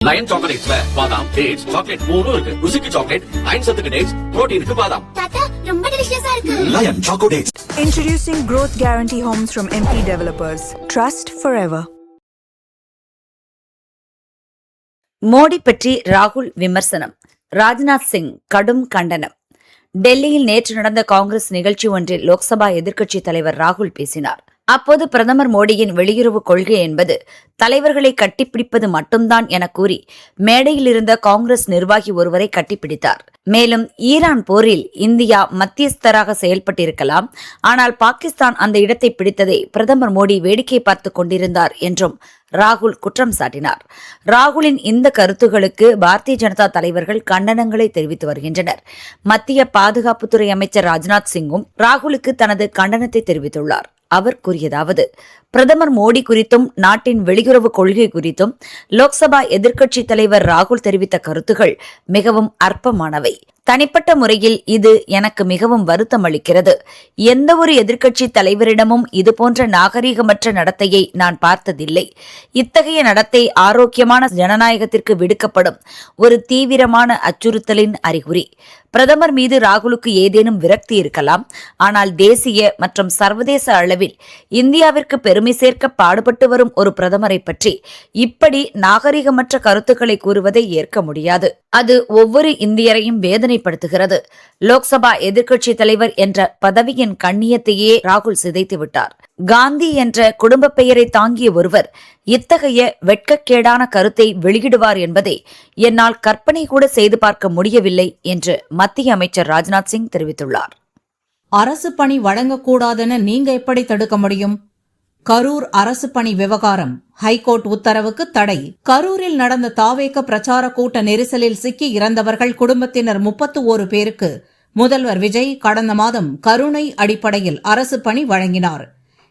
Line சாக்லேட்ஸ்ல பாதாம், dates, chocolate மூணும் இருக்கு. ருசிக்கு சாக்லேட், அயன் சத்துக்கு டேட்ஸ், புரோட்டீனுக்கு பாதாம். தாத்தா ரொம்ப டெலிஷியஸா இருக்கு. Lion choco dates. Introducing Growth Guarantee Homes from MP Developers. Trust forever. Modi பற்றி ராகுல் விமர்சனம், ராஜ்நாத் சிங் கடும் கண்டனம். டெல்லியில் நேற்று நடந்த காங்கிரஸ் நிகழ்ச்சி ஒன்றில் லோக்சபா எதிர்க்கட்சித் தலைவர் ராகுல் பேசினார். அப்போது பிரதமர் மோடியின் வெளியுறவு கொள்கை என்பது தலைவர்களை கட்டிப்பிடிப்பது மட்டும்தான் என கூறி மேடையில் இருந்த காங்கிரஸ் நிர்வாகி ஒருவரை கட்டிப்பிடித்தார். மேலும் ஈரான் போரில் இந்தியா மத்தியஸ்தராக செயல்பட்டிருக்கலாம், ஆனால் பாகிஸ்தான் அந்த இடத்தை பிடித்ததை பிரதமர் மோடி வேடிக்கை பார்த்துக் கொண்டிருந்தார் என்றும் ராகுல் குற்றம் சாட்டினார். ராகுலின் இந்த கருத்துகளுக்கு பாரதிய ஜனதா தலைவர்கள் கண்டனங்களை தெரிவித்து வருகின்றனர். மத்திய பாதுகாப்புத்துறை அமைச்சர் ராஜ்நாத் சிங்கும் ராகுலுக்கு தனது கண்டனத்தை தெரிவித்துள்ளார். அவர் கூறியதாவது: பிரதமர் மோடி குறித்தும் நாட்டின் வெளியுறவு கொள்கை குறித்தும் லோக்சபா எதிர்க்கட்சித் தலைவர் ராகுல் தெரிவித்த கருத்துகள் மிகவும் அற்பமானவை. தனிப்பட்ட முறையில் இது எனக்கு மிகவும் வருத்தம் அளிக்கிறது. எந்த ஒரு எதிர்க்கட்சி தலைவரிடமும் இதுபோன்ற நாகரீகமற்ற நடத்தையை நான் பார்த்ததில்லை. இத்தகைய நடத்தை ஆரோக்கியமான ஜனநாயகத்திற்கு விடுக்கப்படும் ஒரு தீவிரமான அச்சுறுத்தலின் அறிகுறி. பிரதமர் மீது ராகுலுக்கு ஏதேனும் விரக்தி இருக்கலாம், ஆனால் தேசிய மற்றும் சர்வதேச அளவில் இந்தியாவிற்கு பெருமை சேர்க்க பாடுபட்டு வரும் ஒரு பிரதமரை பற்றி இப்படி நாகரிகமற்ற கருத்துக்களை கூறுவதை ஏற்க முடியாது. அது ஒவ்வொரு இந்தியரையும் வேதனைப்படுத்துகிறது. லோக்சபா எதிர்க்கட்சித் தலைவர் என்ற பதவியின் கண்ணியத்தையே ராகுல் சிதைத்து விட்டார். காந்தி என்ற குடும்ப பெயரை தாங்கிய ஒருவர் இத்தகைய வெட்கக்கேடான கருத்தை வெளியிடுவார் என்பதை என்னால் கற்பனை கூட செய்து பார்க்க முடியவில்லை என்று மத்திய அமைச்சர் ராஜ்நாத் சிங் தெரிவித்துள்ளார். அரசு பணி வழங்கக்கூடாதென நீங்க எப்படி தடுக்க முடியும்? கரூர் அரசு பணி விவகாரம், ஹைகோர்ட் உத்தரவுக்கு தடை. கரூரில் நடந்த தாவேக பிரச்சார கூட்ட நெரிசலில் சிக்கி இறந்தவர்கள் குடும்பத்தினர் 31 பேருக்கு முதல்வர் விஜய் கடந்த மாதம் கருணை அடிப்படையில் அரசு பணி வழங்கினார்.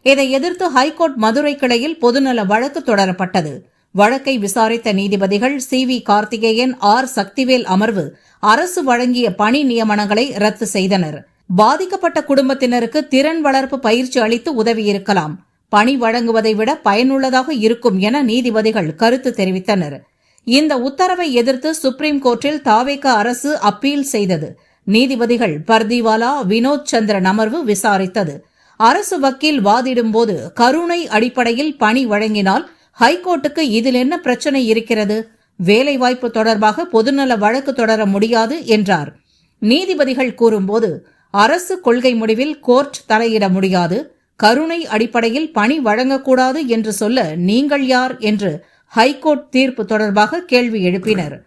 இதை எதிர்த்து ஹைகோர்ட் மதுரை கிளையில் பொதுநல வழக்கு தொடரப்பட்டது. வழக்கை விசாரித்த நீதிபதிகள் CV கார்த்திகேயன், R சக்திவேல் அமர்வு அரசு வழங்கிய பணி நியமனங்களை ரத்து செய்தனர். பாதிக்கப்பட்ட குடும்பத்தினருக்கு திறன் வளர்ப்பு பயிற்சி அளித்து உதவியிருக்கலாம், பணி வழங்குவதை விட பயனுள்ளதாக இருக்கும் என நீதிபதிகள் கருத்து தெரிவித்தனர். இந்த உத்தரவை எதிர்த்து சுப்ரீம் கோர்ட்டில் தாவேக அரசு அப்பீல் செய்தது. நீதிபதிகள் பர்திவாலா, வினோத் சந்திரன் அமர்வு விசாரித்தது. அரசு வக்கீல் வாதிடும்போது கருணை அடிப்படையில் பணி வழங்கினால் ஹைகோர்ட்டுக்கு இதில் என்ன பிரச்சனை இருக்கிறது? வேலைவாய்ப்பு தொடர்பாக பொதுநல வழக்கு தொடர முடியாது என்றார். நீதிபதிகள் கூறும்போது, அரசு கொள்கை முடிவில் கோர்ட் தலையிட முடியாது, கருணை அடிப்படையில் பணி வழங்கக்கூடாது என்று சொல்ல நீங்கள் யார் என்று ஹைகோர்ட் தீர்ப்பு தொடர்பாக கேள்வி எழுப்பினர்.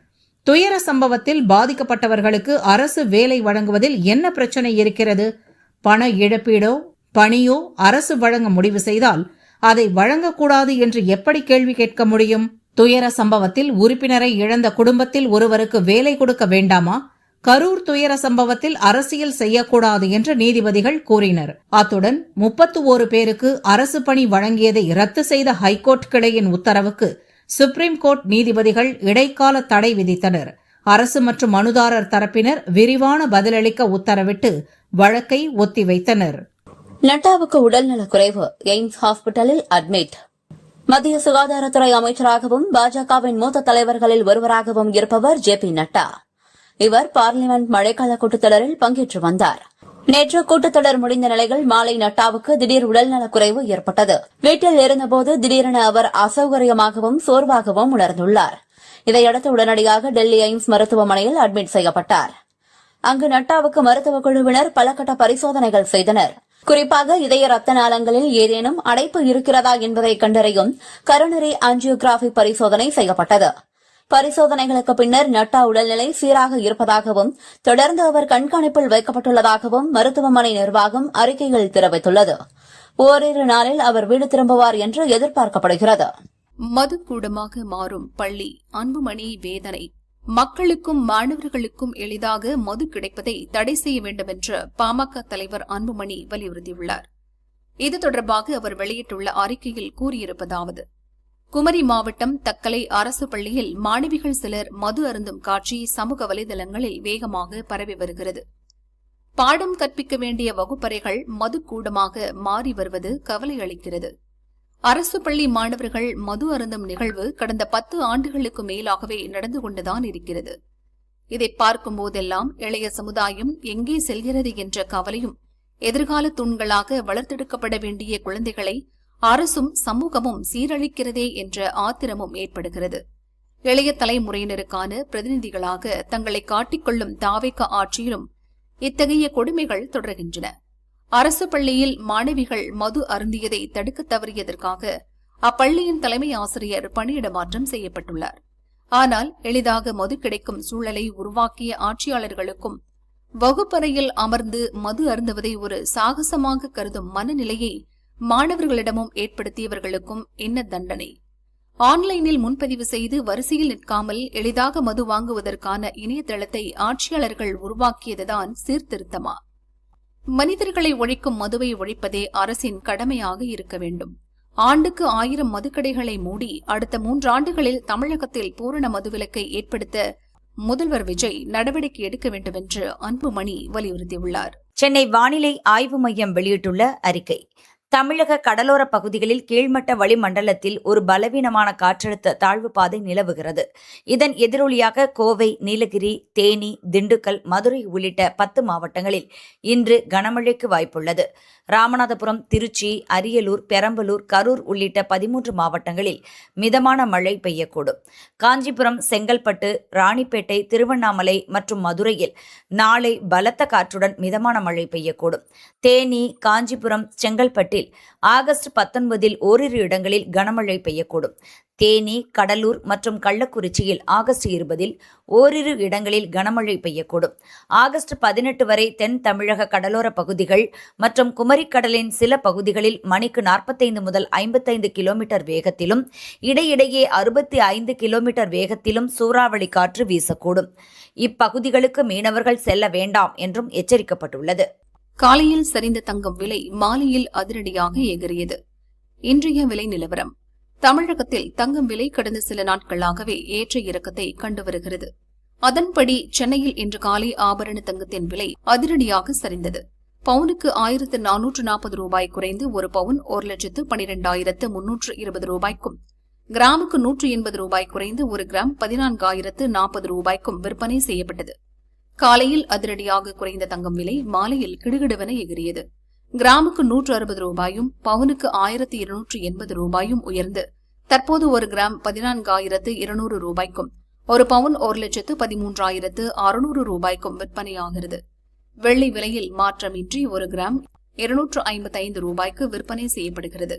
துயர சம்பவத்தில் பாதிக்கப்பட்டவர்களுக்கு அரசு வேலை வழங்குவதில் என்ன பிரச்சனை இருக்கிறது? பண இழப்பீடோ பணியோ அரசு வழங்க முடிவு செய்தால் அதை வழங்கக்கூடாது என்று எப்படி கேள்வி கேட்க முடியும்? துயர சம்பவத்தில் உறுப்பினரை இழந்த குடும்பத்தில் ஒருவருக்கு வேலை கொடுக்க வேண்டாமா? கரூர் துயர சம்பவத்தில் அரசியல் செய்யக்கூடாது என்று நீதிபதிகள் கூறினர். அத்துடன் 31 பேருக்கு அரசு பணி வழங்கியதை ரத்து செய்த ஹைகோர்ட் கிளையின் உத்தரவுக்கு சுப்ரீம் கோர்ட் நீதிபதிகள் இடைக்கால தடை விதித்தனர். அரசு மற்றும் மனுதாரர் தரப்பினர் விரிவான பதிலளிக்க உத்தரவிட்டு வழக்கை ஒத்திவைத்தனர். நட்டாவுக்கு உடல்நலக்குறைவு, எய்ம்ஸ் ஹாஸ்பிட்டலில் அட்மிட். மத்திய சுகாதாரத்துறை அமைச்சராகவும் பாஜகவின் மூத்த தலைவர்களில் ஒருவராகவும் இருப்பவர் JP நட்டா. இவர் பார்லிமெண்ட் மழைக்கால கூட்டத்தொடரில் பங்கேற்று வந்தார். நேற்று கூட்டத்தொடர் முடிந்த நிலையில் மாலை நட்டாவுக்கு திடீர் உடல்நலக்குறைவு ஏற்பட்டது. வீட்டில் இருந்தபோது திடீரென அவர் அசௌகரியமாகவும் சோர்வாகவும் உணர்ந்துள்ளார். இதையடுத்து உடனடியாக டெல்லி எய்ம்ஸ் மருத்துவமனையில் அட்மிட் செய்யப்பட்டார். அங்கு நட்டாவுக்கு மருத்துவக் குழுவினர் பல கட்ட பரிசோதனைகள் செய்தனர். குறிப்பாக இதய ரத்த நாளங்களில் ஏதேனும் அடைப்பு இருக்கிறதா என்பதை கண்டறியும் கரோனரி ஆஞ்சியோகிராபி பரிசோதனை செய்யப்பட்டது. பரிசோதனைகளுக்கு பின்னர் நட்டா உடல்நிலை சீராக இருப்பதாகவும் தொடர்ந்து அவர் கண்காணிப்பில் வைக்கப்பட்டுள்ளதாகவும் மருத்துவமனை நிர்வாகம் அறிக்கையில் தெரிவித்துள்ளது. ஓரிரு நாளில் அவர் வீடு திரும்புவார் என்று எதிர்பார்க்கப்படுகிறது. மதுக்கூடமாக மாறும் பள்ளி, அன்புமணி வேதனை. மக்களுக்கும் மாணவர்களுக்கும் எளிதாக மது கிடைப்பதை தடை செய்ய வேண்டும் என்று பாமக தலைவர் அன்புமணி வலியுறுத்தியுள்ளார். இது தொடர்பாக அவர் வெளியிட்டுள்ள அறிக்கையில் கூறியிருப்பதாவது: குமரி மாவட்டம் தக்கலை அரசு பள்ளியில் மாணவிகள் சிலர் மது அருந்தும் காட்சி சமூக வலைதளங்களில் வேகமாக பரவி வருகிறது. பாடம் கற்பிக்க வேண்டிய வகுப்பறைகள் மதுக்கூடமாக மாறி வருவது கவலை அளிக்கிறது. அரசு பள்ளி மாணவர்கள் மது அருந்தும் நிகழ்வு கடந்த 10 ஆண்டுகளுக்கு மேலாகவே நடந்து கொண்டுதான் இருக்கிறது. இதை பார்க்கும் போதெல்லாம் இளைய சமுதாயம் எங்கே செல்கிறது என்ற கவலையும், எதிர்கால தூண்களாக வளர்த்தெடுக்கப்பட வேண்டிய குழந்தைகளை அரசும் சமூகமும் சீரழிக்கிறதே என்ற ஆத்திரமும் ஏற்படுகிறது. இளைய தலைமுறையினருக்கான பிரதிநிதிகளாக தங்களை காட்டிக்கொள்ளும் தாவேக ஆட்சியிலும் இத்தகைய கொடுமைகள் தொடர்கின்றன. அரசு பள்ளியில் மாணவிகள் மது அருந்தியதை தடுக்க தவறியதற்காக அப்பள்ளியின் தலைமை ஆசிரியர் பணியிட மாற்றம் செய்யப்பட்டுள்ளார். ஆனால் எளிதாக மது கிடைக்கும் சூழலை உருவாக்கிய ஆட்சியாளர்களுக்கும், வகுப்பறையில் அமர்ந்து மது அருந்துவதை ஒரு சாகசமாக கருதும் மனநிலையை மாணவர்களிடமும் ஏற்படுத்தியவர்களுக்கும் என்ன தண்டனை? ஆன்லைனில் முன்பதிவு செய்து வரிசையில் நிற்காமல் எளிதாக மது வாங்குவதற்கான இணையதளத்தை ஆட்சியாளர்கள் உருவாக்கியதுதான் சீர்திருத்தமா? மனிதர்களை ஒழிக்கும் மதுவை ஒழிப்பதே அரசின் கடமையாக இருக்க வேண்டும். ஆண்டுக்கு 1000 மதுக்கடைகளை மூடி அடுத்த 3 ஆண்டுகளில் தமிழகத்தில் பூரண மதுவிலக்கை ஏற்படுத்த முதல்வர் விஜய் நடவடிக்கை எடுக்க வேண்டும் என்று அன்புமணி வலியுறுத்தியுள்ளார். சென்னை வானிலை ஆய்வு மையம் வெளியிட்டுள்ள அறிக்கை: தமிழக கடலோர பகுதிகளில் கீழ்மட்ட வளிமண்டலத்தில் ஒரு பலவீனமான காற்றழுத்த தாழ்வு பாதை நிலவுகிறது. இதன் எதிரொலியாக கோவை, நீலகிரி, தேனி, திண்டுக்கல், மதுரை உள்ளிட்ட 10 மாவட்டங்களில் இன்று கனமழைக்கு வாய்ப்புள்ளது. ராமநாதபுரம், திருச்சி, அரியலூர், பெரம்பலூர், கரூர் உள்ளிட்ட 13 மாவட்டங்களில் மிதமான மழை பெய்யக்கூடும். காஞ்சிபுரம், செங்கல்பட்டு, ராணிப்பேட்டை, திருவண்ணாமலை மற்றும் மதுரையில் நாளை பலத்த காற்றுடன் மிதமான மழை பெய்யக்கூடும். தேனி, காஞ்சிபுரம், செங்கல்பட்டில் ஆகஸ்ட் 19 ஓரிரு இடங்களில் கனமழை பெய்யக்கூடும். தேனி, கடலூர் மற்றும் கள்ளக்குறிச்சியில் ஆகஸ்ட் 20 ஓரிரு இடங்களில் கனமழை பெய்யக்கூடும். ஆகஸ்ட் 18 வரை தென் தமிழக கடலோர பகுதிகள் மற்றும் குமரிக்கடலின் சில பகுதிகளில் மணிக்கு 45 முதல் 55 கிலோமீட்டர் வேகத்திலும் இடையிடையே 65 கிலோமீட்டர் வேகத்திலும் சூறாவளி காற்று வீசக்கூடும். இப்பகுதிகளுக்கு மீனவர்கள் செல்ல வேண்டாம் என்றும் எச்சரிக்கப்பட்டுள்ளது. காலையில் சரிந்த தங்கம் விலை மாலையில் அதிரடியாக எகிரியது. இன்றைய விலை நிலவரம்: தமிழகத்தில் தங்கம் விலை கடந்த சில நாட்களாகவே ஏற்ற இறக்கத்தை கண்டு வருகிறது. அதன்படி சென்னையில் இன்று காலை ஆபரண தங்கத்தின் விலை அதிரடியாக சரிந்தது. பவுனுக்கு 1440 ரூபாய் குறைந்து ஒரு பவுன் 1,12,320 ரூபாய்க்கும், கிராமுக்கு 180 ரூபாய் குறைந்து ஒரு கிராம் 14,040 ரூபாய்க்கும் விற்பனை செய்யப்பட்டது. காலையில் அதிரடியாக குறைந்த தங்கம் விலை மாலையில் கிடுகிடுவென எகிரியது. கிராமுக்கு 160 ரூபாயும் பவுனுக்கு 1280 ரூபாயும் உயர்ந்து தற்போது ஒரு கிராம் 14,200 ரூபாய்க்கும், ஒரு பவுன் 1,13,600 ரூபாய்க்கும் விற்பனையாகிறது. வெள்ளி விலையில் மாற்றமின்றி ஒரு கிராம் 255 ரூபாய்க்கு விற்பனை செய்யப்படுகிறது.